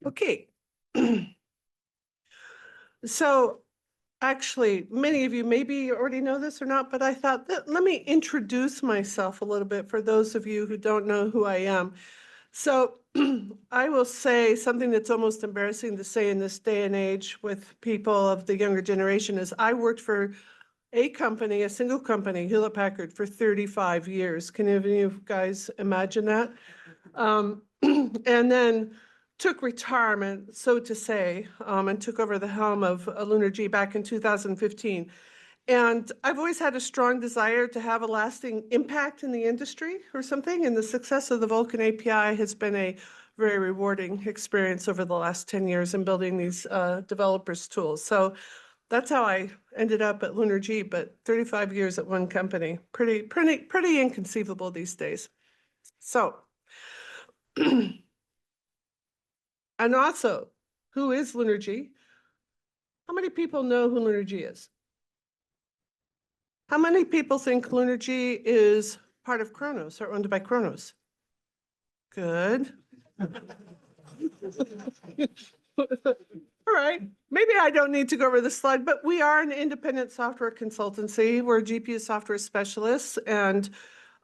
Okay. So actually, many of you maybe already know this or not, but I thought that let me introduce myself a little bit for those of you who don't know who I am. So I will say something that's almost embarrassing to say in this day and age with people of the younger generation is I worked for a company, a single company, Hewlett Packard, for 35 years. Can any of you guys imagine that? And then took retirement, so to say, and took over the helm of Lunar-G back in 2015. And I've always had a strong desire to have a lasting impact in the industry or something, and the success of the Vulkan API has been a very rewarding experience over the last 10 years in building these developers' tools. So that's how I ended up at Lunar-G, but 35 years at one company. Pretty inconceivable these days. So, and also, who is Lunar-G? How many people know who Lunar-G is? How many people think Lunar-G is part of Kronos or owned by Kronos? Good. All right, maybe I don't need to go over this slide, but we are an independent software consultancy. We're GPU software specialists, and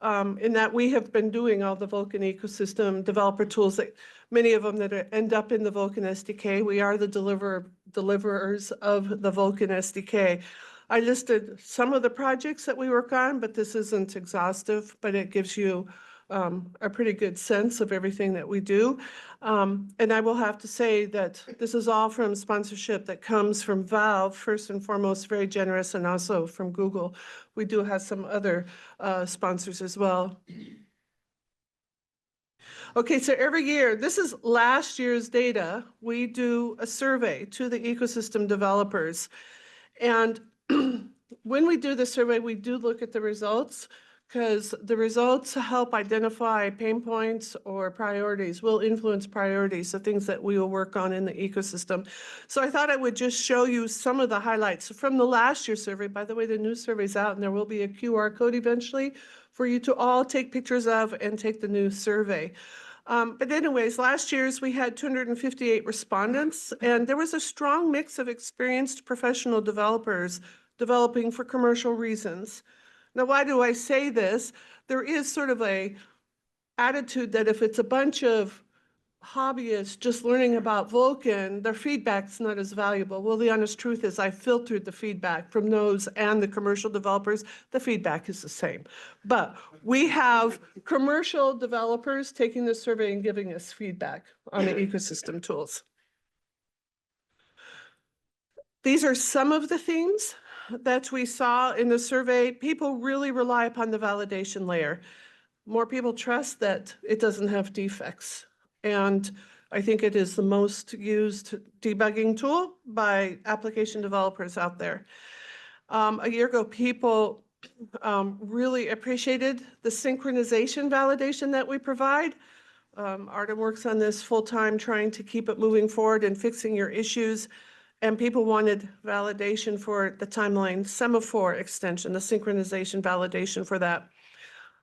in that we have been doing all the Vulkan ecosystem developer tools, that many of them that end up in the Vulkan SDK. We are the deliverers of the Vulkan SDK. I listed some of the projects that we work on, but this isn't exhaustive, but it gives you a pretty good sense of everything that we do. And I will have to say that this is all from sponsorship that comes from Valve, first and foremost, very generous, and also from Google. We do have some other sponsors as well. Okay, so every year, this is last year's data, we do a survey to the ecosystem developers. And when we do the survey, we do look at the results, because the results help identify pain points or priorities, will influence priorities, the things that we will work on in the ecosystem. So I thought I would just show you some of the highlights from the last year's survey. By the way, the new survey's out, and there will be a QR code eventually for you to all take pictures of and take the new survey. But anyways, last year's we had 258 respondents, and there was a strong mix of experienced professional developers developing for commercial reasons. Now, why do I say this? There is sort of a attitude that if it's a bunch of hobbyists just learning about Vulkan, their feedback's not as valuable. Well, the honest truth is I filtered the feedback from those and the commercial developers. The feedback is the same. But we have commercial developers taking the survey and giving us feedback on the ecosystem tools. These are some of the themes that we saw in the survey. People really rely upon the validation layer. More people trust that it doesn't have defects. And I think it is the most used debugging tool by application developers out there. A year ago, people really appreciated the synchronization validation that we provide. Artem works on this full-time, trying to keep it moving forward and fixing your issues. And people wanted validation for the timeline semaphore extension, the synchronization validation for that.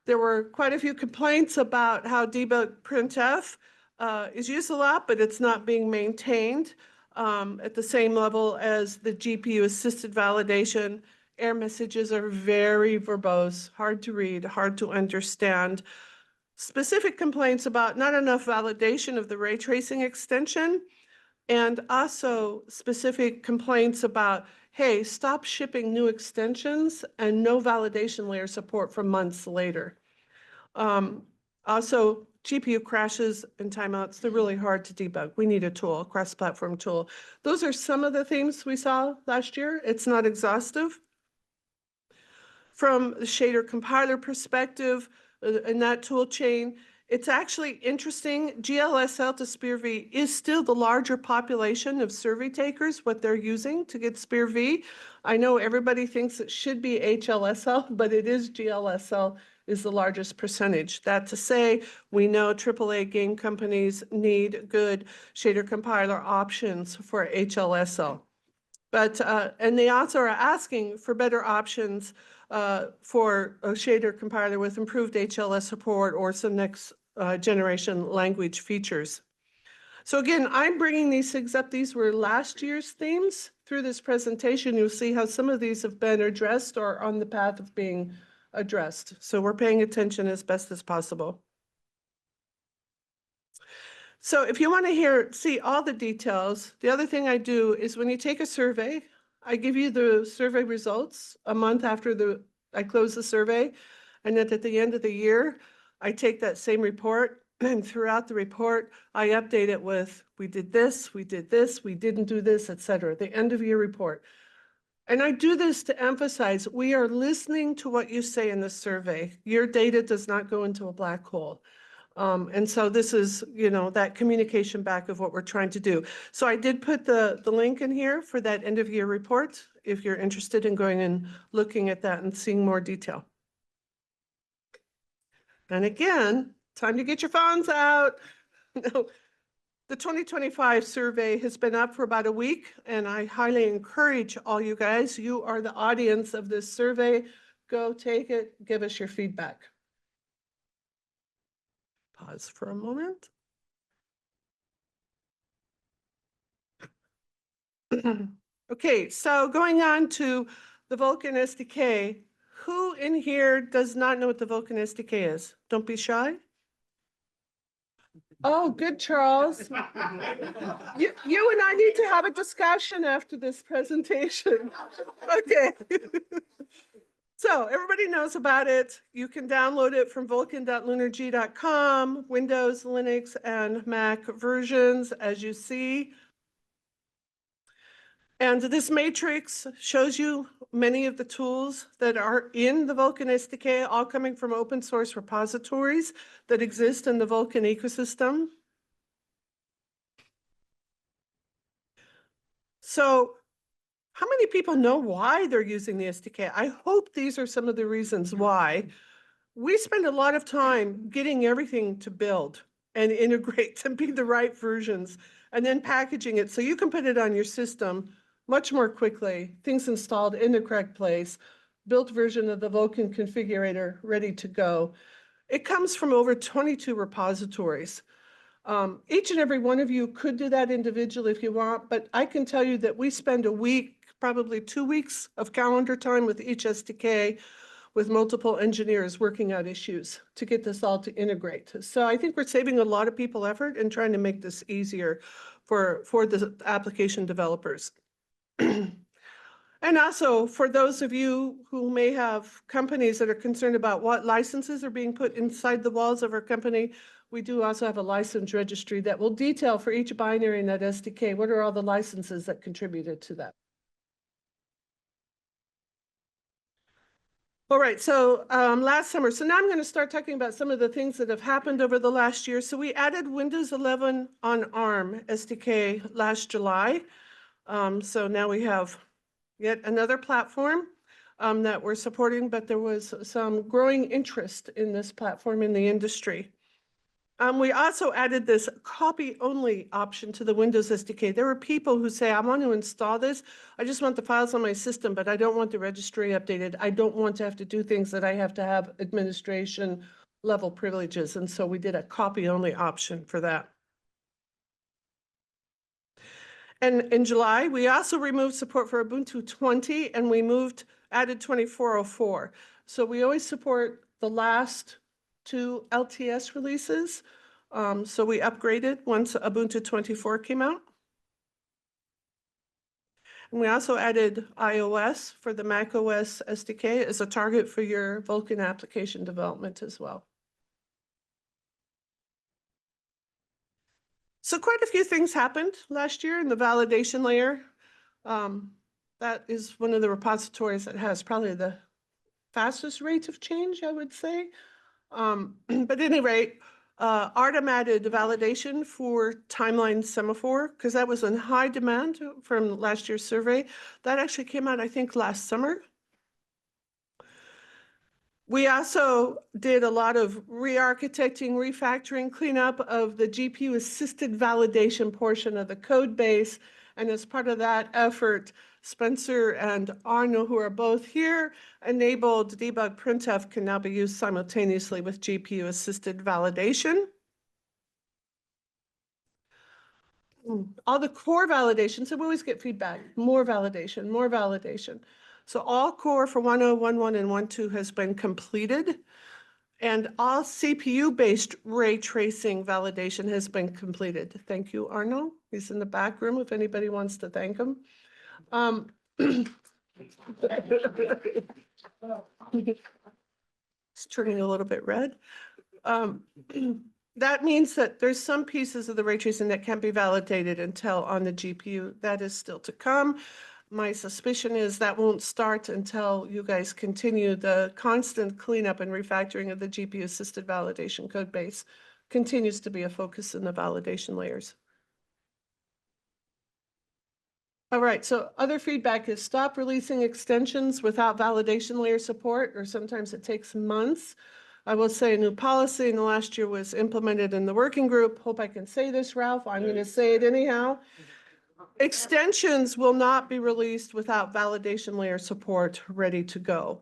There were quite a few complaints about how debug printf is used a lot, but it's not being maintained at the same level as the GPU-assisted validation. Error messages are very verbose, hard to read, hard to understand. Specific complaints about not enough validation of the ray tracing extension, and also specific complaints about, hey, stop shipping new extensions and no validation layer support for months later. Also, GPU crashes and timeouts, they're really hard to debug. We need a tool, a cross-platform tool. Those are some of the themes we saw last year. It's not exhaustive. From the shader compiler perspective, in that tool chain, it's actually interesting. GLSL to SPIR-V is still the larger population of survey takers, what they're using to get SPIR-V. I know everybody thinks it should be HLSL, but it is GLSL is the largest percentage. That to say, we know AAA game companies need good shader compiler options for HLSL. But, and they also are asking for better options for a shader compiler with improved HLS support or some next generation language features. So again, I'm bringing these things up. These were last year's themes. Through this presentation, you'll see how some of these have been addressed or on the path of being addressed. So we're paying attention as best as possible. So if you want to see all the details, the other thing I do is when you take a survey, I give you the survey results a month after I close the survey. And then at the end of the year, I take that same report, and throughout the report, I update it with, we did this, we didn't do this, et cetera, the end of year report. And I do this to emphasize, we are listening to what you say in the survey. Your data does not go into a black hole. And so this is, that communication back of what we're trying to do. So I did put the link in here for that end of year report, if you're interested in going and looking at that and seeing more detail. And again, time to get your phones out. The 2025 survey has been up for about a week, and I highly encourage all you guys, you are the audience of this survey, go take it, give us your feedback. Pause for a moment. Okay, so going on to the Vulkan SDK, who in here does not know what the Vulkan SDK is? Don't be shy. Oh, good, Charles. You and I need to have a discussion after this presentation. Okay. So everybody knows about it. You can download it from vulkan.lunarg.com, Windows, Linux, and Mac versions, as you see. And this matrix shows you many of the tools that are in the Vulkan SDK, all coming from open source repositories that exist in the Vulkan ecosystem. So how many people know why they're using the SDK? I hope these are some of the reasons why. We spend a lot of time getting everything to build and integrate to be the right versions, and then packaging it so you can put it on your system much more quickly, things installed in the correct place, built version of the Vulkan configurator ready to go. It comes from over 22 repositories. Each and every one of you could do that individually if you want, but I can tell you that we spend a week, probably 2 weeks of calendar time with each SDK, with multiple engineers working out issues to get this all to integrate. So I think we're saving a lot of people effort and trying to make this easier for the application developers. And also for those of you who may have companies that are concerned about what licenses are being put inside the walls of our company, we do also have a license registry that will detail for each binary in that SDK, what are all the licenses that contributed to that. All right, so last summer, so now I'm going to start talking about some of the things that have happened over the last year. So we added Windows 11 on ARM SDK last July. So now we have yet another platform that we're supporting, but there was some growing interest in this platform in the industry. We also added this copy-only option to the Windows SDK. There were people who say, I want to install this. I just want the files on my system, but I don't want the registry updated. I don't want to have to do things that I have to have administration level privileges. And so we did a copy-only option for that. And in July, we also removed support for Ubuntu 20, and we added 2404. So we always support the last 2 LTS releases. So we upgraded once Ubuntu 24 came out. And we also added iOS for the macOS SDK as a target for your Vulkan application development as well. So quite a few things happened last year in the validation layer. That is one of the repositories that has probably the fastest rate of change, I would say. But at any rate, Artem added validation for timeline semaphore, because that was in high demand from last year's survey. That actually came out, I think, last summer. We also did a lot of re-architecting, refactoring, cleanup of the GPU-assisted validation portion of the code base. And as part of that effort, Spencer and Arno, who are both here, enabled debug printf can now be used simultaneously with GPU-assisted validation. all the core validation, so we always get feedback, more validation, more validation. So all core for 1.0, 1.1, and 1.2 has been completed. And all CPU-based ray tracing validation has been completed. Thank you, Arno. He's in the back room if anybody wants to thank him. It's turning a little bit red. That means that there's some pieces of the ray tracing that can't be validated until on the GPU. That is still to come. My suspicion is that won't start until you guys continue the constant cleanup and refactoring of the GPU-assisted validation code base. Continues to be a focus in the validation layers. All right, so other feedback is stop releasing extensions without validation layer support, or sometimes it takes months. I will say a new policy in the last year was implemented in the working group. Hope I can say this, Ralph. I'm going to say it anyhow. Extensions will not be released without validation layer support ready to go.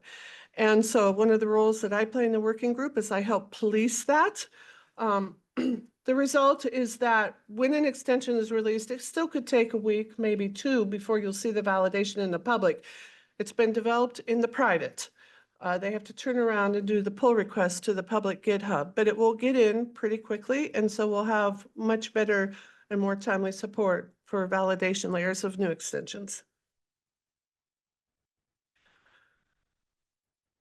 And so one of the roles that I play in the working group is I help police that. The result is that when an extension is released, it still could take a week, maybe two, before you'll see the validation in the public. It's been developed in the private. They have to turn around and do the pull request to the public GitHub, but it will get in pretty quickly. And so we'll have much better and more timely support for validation layers of new extensions.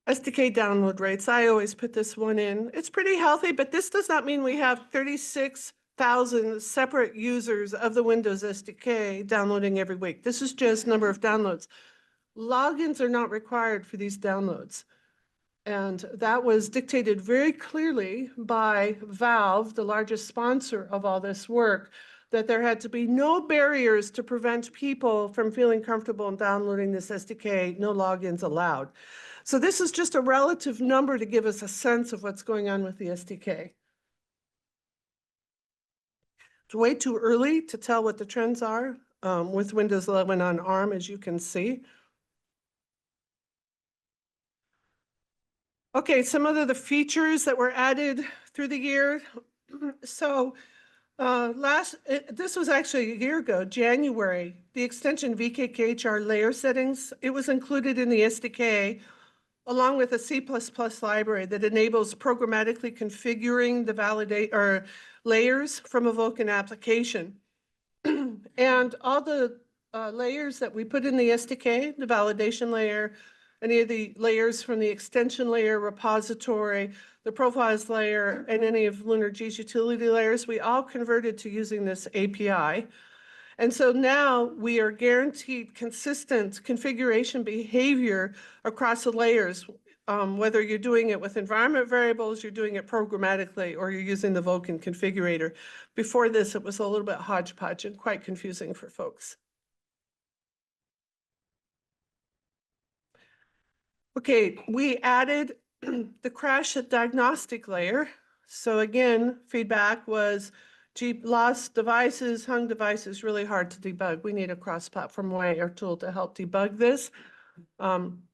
SDK download rates, I always put this one in. It's pretty healthy, but this does not mean we have 36,000 separate users of the Windows SDK downloading every week. This is just number of downloads. Logins are not required for these downloads. And that was dictated very clearly by Valve, the largest sponsor of all this work, that there had to be no barriers to prevent people from feeling comfortable in downloading this SDK, no logins allowed. So this is just a relative number to give us a sense of what's going on with the SDK. It's way too early to tell what the trends are with Windows 11 on ARM, as you can see. Okay, some of the features that were added through the year. So this was actually a year ago, January, the extension VKKHR layer settings, it was included in the SDK along with a C++ library that enables programmatically configuring the layers from a Vulkan application. And all the layers that we put in the SDK, the validation layer, any of the layers from the extension layer repository, the profiles layer, and any of LunarG's utility layers, we all converted to using this API. And so now we are guaranteed consistent configuration behavior across the layers, whether you're doing it with environment variables, you're doing it programmatically, or you're using the Vulkan configurator. Before this, it was a little bit hodgepodge and quite confusing for folks. Okay, we added the crash diagnostic layer. So again, feedback was, lost devices, hung devices, really hard to debug. We need a cross-platform layer tool to help debug this.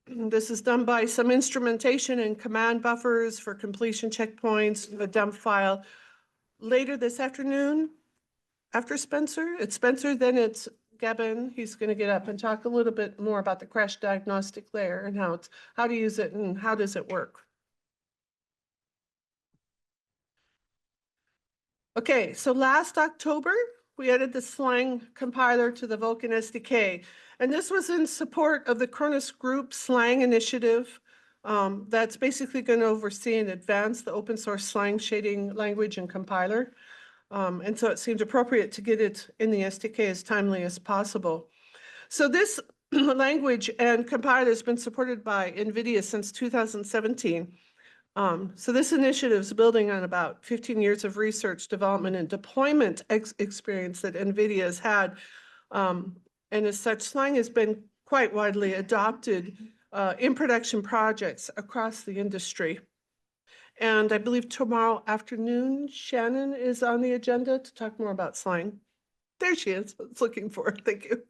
This is done by some instrumentation and command buffers for completion checkpoints, a dump file. Later this afternoon, after Spencer, it's Spencer, then it's Ghavam. He's going to get up and talk a little bit more about the crash diagnostic layer and how to use it and how does it work. Okay, so last October, we added the Slang compiler to the Vulkan SDK. And this was in support of the Cronus Group Slang initiative that's basically going to oversee and advance the open source Slang shading language and compiler. And so it seemed appropriate to get it in the SDK as timely as possible. So this language and compiler has been supported by NVIDIA since 2017. So this initiative is building on about 15 years of research, development, and deployment experience that NVIDIA has had. And as such, Slang has been quite widely adopted in production projects across the industry. And I believe tomorrow afternoon, Shannon is on the agenda to talk more about Slang. There she is. I was looking for her. Thank you.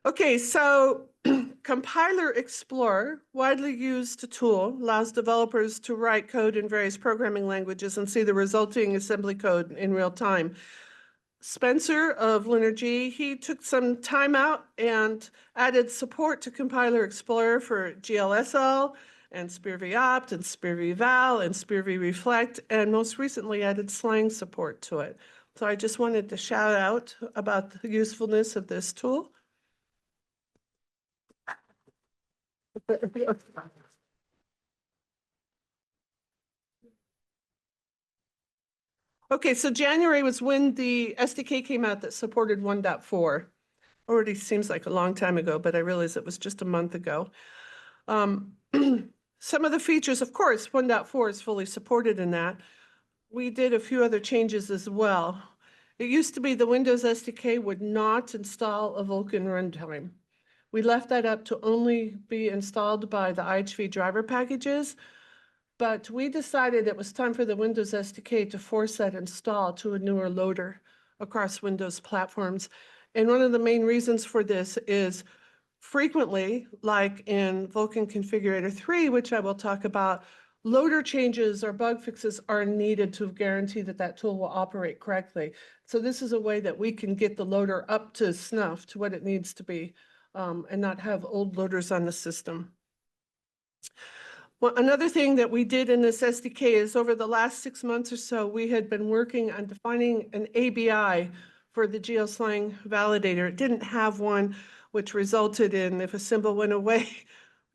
Okay, so Compiler Explorer, widely used tool, allows developers to write code in various programming languages and see the resulting assembly code in real time. Spencer of Linergy, he took some time out and added support to Compiler Explorer for GLSL and SpearVopt and SpearVval and SpearVreflect, and most recently added slang support to it. So I just wanted to shout out about the usefulness of this tool. Okay, so January was when the SDK came out that supported 1.4. Already seems like a long time ago, but I realized it was just a month ago. Some of the features, of course, 1.4 is fully supported in that. We did a few other changes as well. It used to be the Windows SDK would not install a Vulkan runtime. We left that up to only be installed by the IHV driver packages, but we decided it was time for the Windows SDK to force that install to a newer loader across Windows platforms. And one of the main reasons for this is frequently, like in Vulkan Configurator 3, which I will talk about, loader changes or bug fixes are needed to guarantee that that tool will operate correctly. So this is a way that we can get the loader up to snuff to what it needs to be, and not have old loaders on the system. Well, another thing that we did in this SDK is over the last 6 months or so, we had been working on defining an ABI for the GeoSlang validator. It didn't have one, which resulted in if a symbol went away,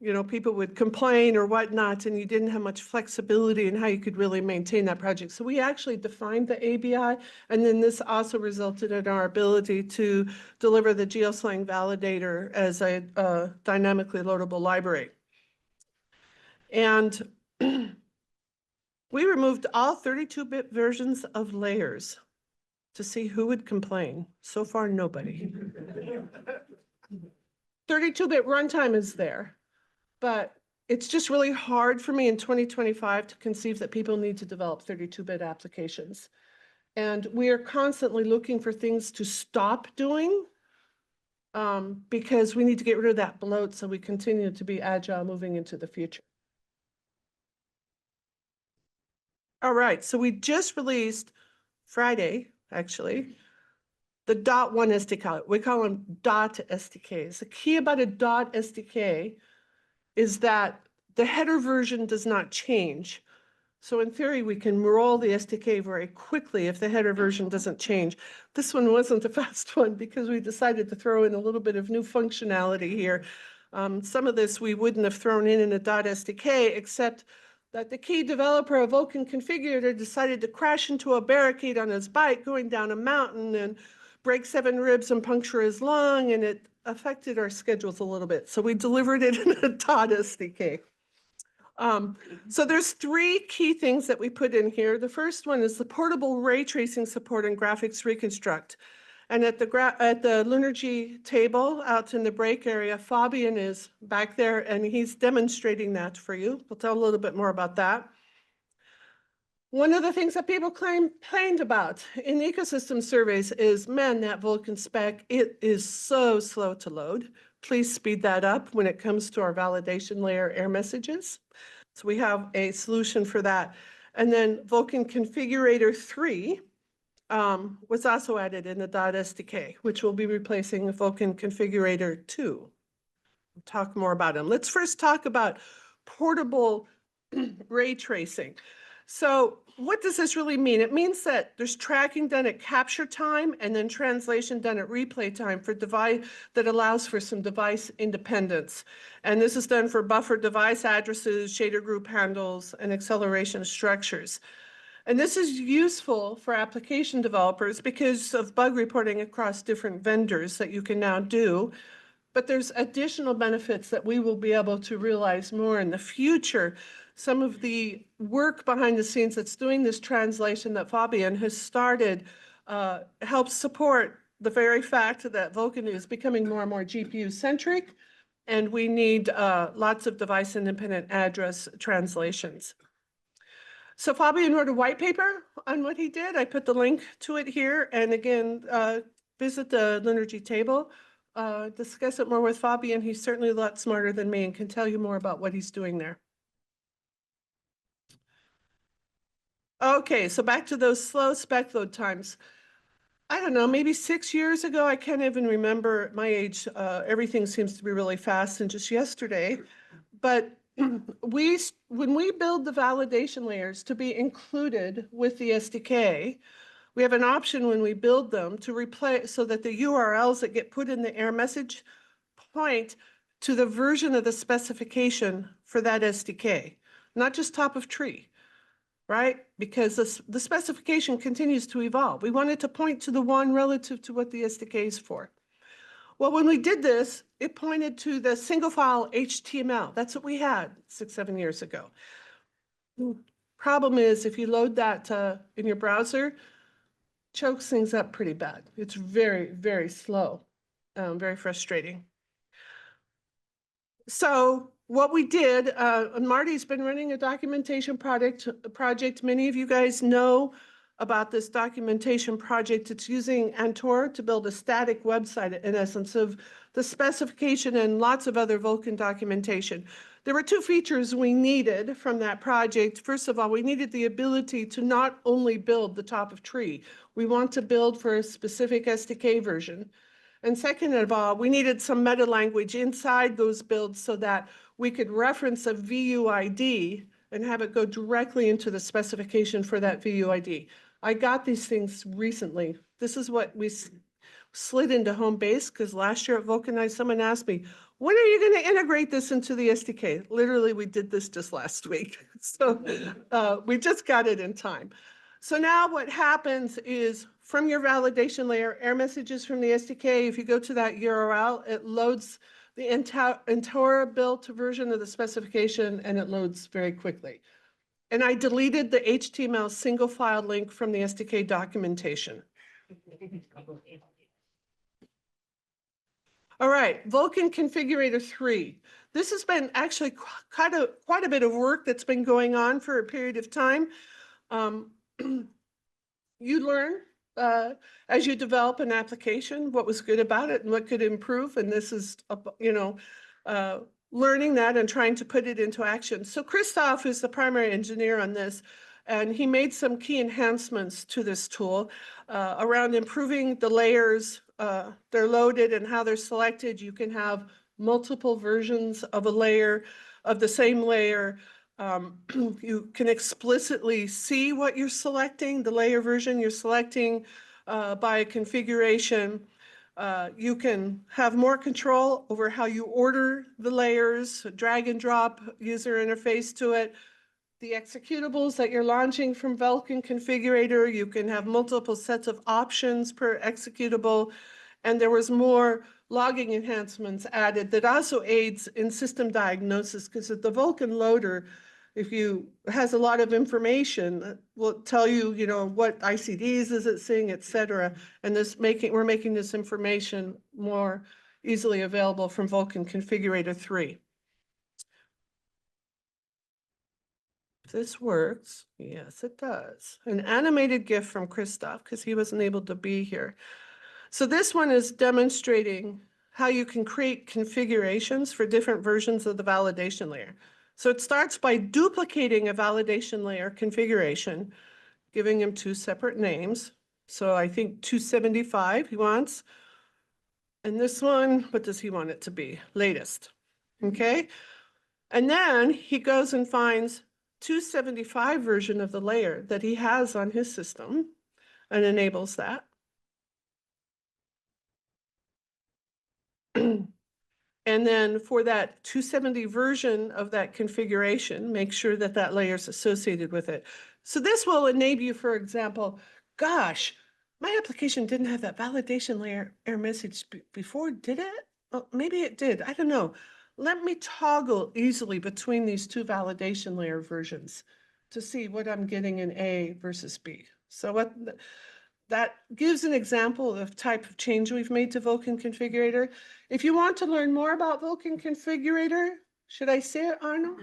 you know, people would complain or whatnot, and you didn't have much flexibility in how you could really maintain that project. So we actually defined the ABI, and then this also resulted in our ability to deliver the GeoSlang validator as a dynamically loadable library. And we removed all 32-bit versions of layers to see who would complain. So far, nobody. 32-bit runtime is there, but it's just really hard for me in 2025 to conceive that people need to develop 32-bit applications. And we are constantly looking for things to stop doing because we need to get rid of that bloat so we continue to be agile moving into the future. All right, so we just released Friday, actually, the .1 SDK. We call them .SDKs. The key about a .SDK is that the header version does not change. So in theory, we can roll the SDK very quickly if the header version doesn't change. This one wasn't a fast one because we decided to throw in a little bit of new functionality here. Some of this we wouldn't have thrown in a .SDK, except that the key developer of Vulkan Configurator decided to crash into a barricade on his bike going down a mountain and break 7 ribs and puncture his lung, and it affected our schedules a little bit. So we delivered it in a .SDK. So there's 3 key things that we put in here. The first one is the portable ray tracing support and graphics reconstruct. And at the Linergy table out in the break area, Fabian is back there and he's demonstrating that for you. We'll tell a little bit more about that. One of the things that people complained about in ecosystem surveys is, man, that Vulkan spec, it is so slow to load. Please speed that up when it comes to our validation layer error messages. So we have a solution for that. And then Vulkan Configurator 3 was also added in the .SDK, which will be replacing Vulkan Configurator 2. We'll talk more about them. Let's first talk about portable ray tracing. So what does this really mean? It means that there's tracking done at capture time and then translation done at replay time for device that allows for some device independence. And this is done for buffer device addresses, shader group handles, and acceleration structures. And this is useful for application developers because of bug reporting across different vendors that you can now do. But there's additional benefits that we will be able to realize more in the future. Some of the work behind the scenes that's doing this translation that Fabian has started helps support the very fact that Vulkan is becoming more and more GPU-centric, and we need lots of device-independent address translations. So Fabian wrote a white paper on what he did. I put the link to it here. And again, visit the Linergy table discuss it more with Fabian. He's certainly a lot smarter than me and can tell you more about what he's doing there. Okay, so back to those slow spec load times. I don't know, maybe 6 years ago, I can't even remember at my age. Everything seems to be really fast and just yesterday. But when we build the validation layers to be included with the SDK, we have an option when we build them to replace so that the URLs that get put in the error message point to the version of the specification for that SDK, not just top of tree, right? Because the specification continues to evolve. We want it to point to the one relative to what the SDK is for. Well, when we did this, it pointed to the single file HTML. That's what we had 6, 7 years ago. Problem is, if you load that in your browser, chokes things up pretty bad. It's very, very slow, very frustrating. So what we did, Marty's been running a documentation project. Many of you guys know about this documentation project. It's using Antor to build a static website, in essence, of the specification and lots of other Vulkan documentation. There were 2 features we needed from that project. First of all, we needed the ability to not only build the top of tree. We want to build for a specific SDK version. And second of all, we needed some meta language inside those builds so that we could reference a VUID and have it go directly into the specification for that VUID. I got these things recently. This is what we slid into home base because last year at Vulkanised, someone asked me, when are you going to integrate this into the SDK? Literally, we did this just last week. So we just got it in time. So now what happens is from your validation layer, error messages from the SDK, if you go to that URL, it loads the Antora built version of the specification and it loads very quickly. And I deleted the HTML single file link from the SDK documentation. All right, Vulkan Configurator 3. This has been actually quite a bit of work that's been going on for a period of time. You learn as you develop an application what was good about it and what could improve, and this is, learning that and trying to put it into action. So Christoph is the primary engineer on this, and he made some key enhancements to this tool around improving the layers. They're loaded and how they're selected. You can have multiple versions of a layer, of the same layer. You can explicitly see what you're selecting, the layer version you're selecting by configuration. You can have more control over how you order the layers, drag and drop user interface to it. The executables that you're launching from Vulkan Configurator, you can have multiple sets of options per executable. And there was more logging enhancements added that also aids in system diagnosis, because the Vulkan loader, if you has a lot of information, will tell you, what ICDs is it seeing, et cetera. And we're making this information more easily available from Vulkan Configurator 3. If this works, yes, it does. An animated GIF from Christoph, because he wasn't able to be here. So this one is demonstrating how you can create configurations for different versions of the validation layer. So it starts by duplicating a validation layer configuration, giving him 2 separate names. So I think 275 he wants. And this one, what does he want it to be? Latest. Okay. And then he goes and finds 275 version of the layer that he has on his system and enables that. And then for that 270 version of that configuration, make sure that that layer is associated with it. So this will enable you, for example, gosh, my application didn't have that validation layer error message before, did it? Oh, maybe it did, I don't know. Let me toggle easily between these 2 validation layer versions to see what I'm getting in A versus B. So that gives an example of the type of change we've made to Vulkan Configurator. If you want to learn more about Vulkan Configurator, should I say it, Arno?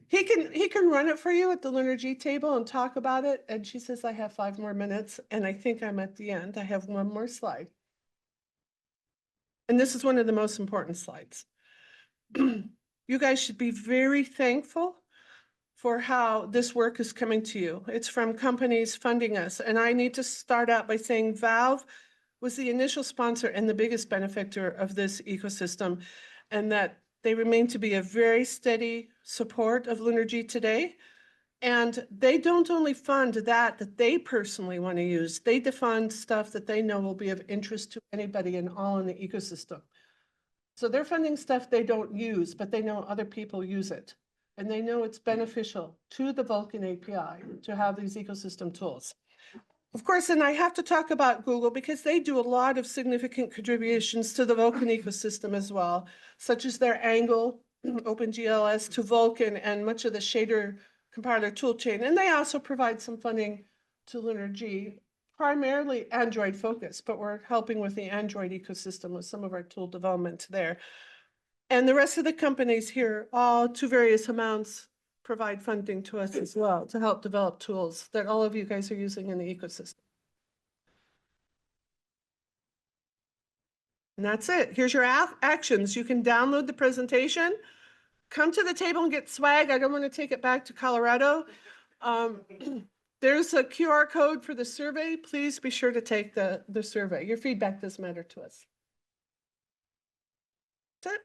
He can run it for you at the Linergy table and talk about it. And she says, I have 5 more minutes, and I think I'm at the end. I have 1 more slide. And this is one of the most important slides. You guys should be very thankful for how this work is coming to you. It's from companies funding us. And I need to start out by saying Valve was the initial sponsor and the biggest benefactor of this ecosystem, and that they remain to be a very steady support of LunarG today. And they don't only fund that they personally want to use, they fund stuff that they know will be of interest to anybody and all in the ecosystem. So they're funding stuff they don't use, but they know other people use it. And they know it's beneficial to the Vulkan API to have these ecosystem tools. Of course, and I have to talk about Google because they do a lot of significant contributions to the Vulkan ecosystem as well, such as their Angle, OpenGLS to Vulkan, and much of the shader compiler toolchain. And they also provide some funding to LunarG, primarily Android focused, but we're helping with the Android ecosystem with some of our tool development there. And the rest of the companies here, all to various amounts, provide funding to us as well to help develop tools that all of you guys are using in the ecosystem. And that's it. Here's your actions. You can download the presentation, come to the table and get swag. I don't want to take it back to Colorado. There's a QR code for the survey. Please be sure to take the survey. Your feedback does matter to us. That's it.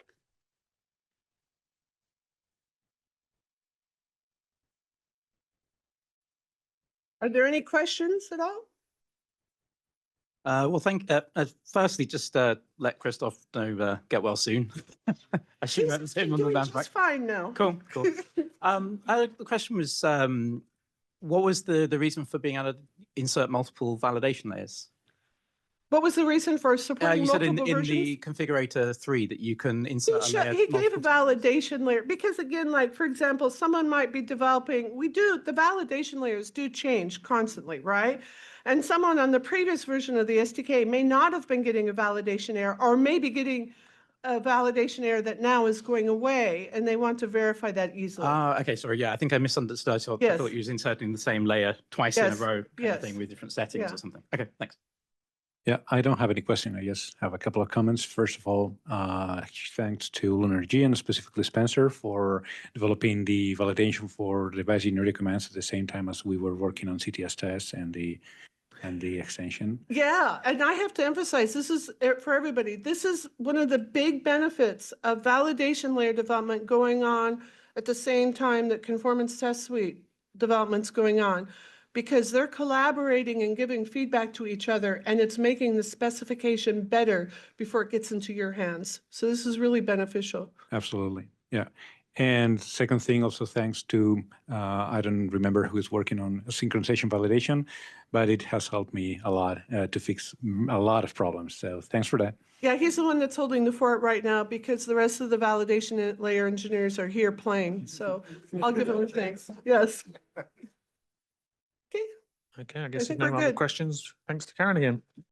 Are there any questions at all? Well, firstly, just let Christoph know, get well soon. I should have him on the He's doing just fine now. Cool. The question was, what was the reason for being able to insert multiple validation layers? What was the reason for supporting You said multiple in versions? the configurator 3 that you can insert a layer. He gave a validation layer because, again, like, for example, someone might be developing, the validation layers do change constantly, right? And someone on the previous version of the SDK may not have been getting a validation error, or maybe getting a validation error that now is going away, and they want to verify that easily. Okay, sorry, yeah, I think I misunderstood. I thought you was inserting the same layer twice in a row kind of thing with different settings or something. Okay, thanks. Yeah, I don't have any question. I just have a couple of comments. First of all, thanks to LunarG and specifically Spencer for developing the validation for device engineering commands at the same time as we were working on CTS tests and the extension. Yeah, and I have to emphasize, this is for everybody. This is one of the big benefits of validation layer development going on at the same time that conformance test suite development's going on, because they're collaborating and giving feedback to each other, and it's making the specification better before it gets into your hands. So this is really beneficial. Absolutely, yeah. And second thing, also thanks to, I don't remember who is working on synchronization validation, but it has helped me a lot to fix a lot of problems. So thanks for that. Yeah, he's the one that's holding the fort right now because the rest of the validation layer engineers are here playing. So I'll give him a thanks. Yes. Okay, I guess there's no other questions. Thanks to Karen again.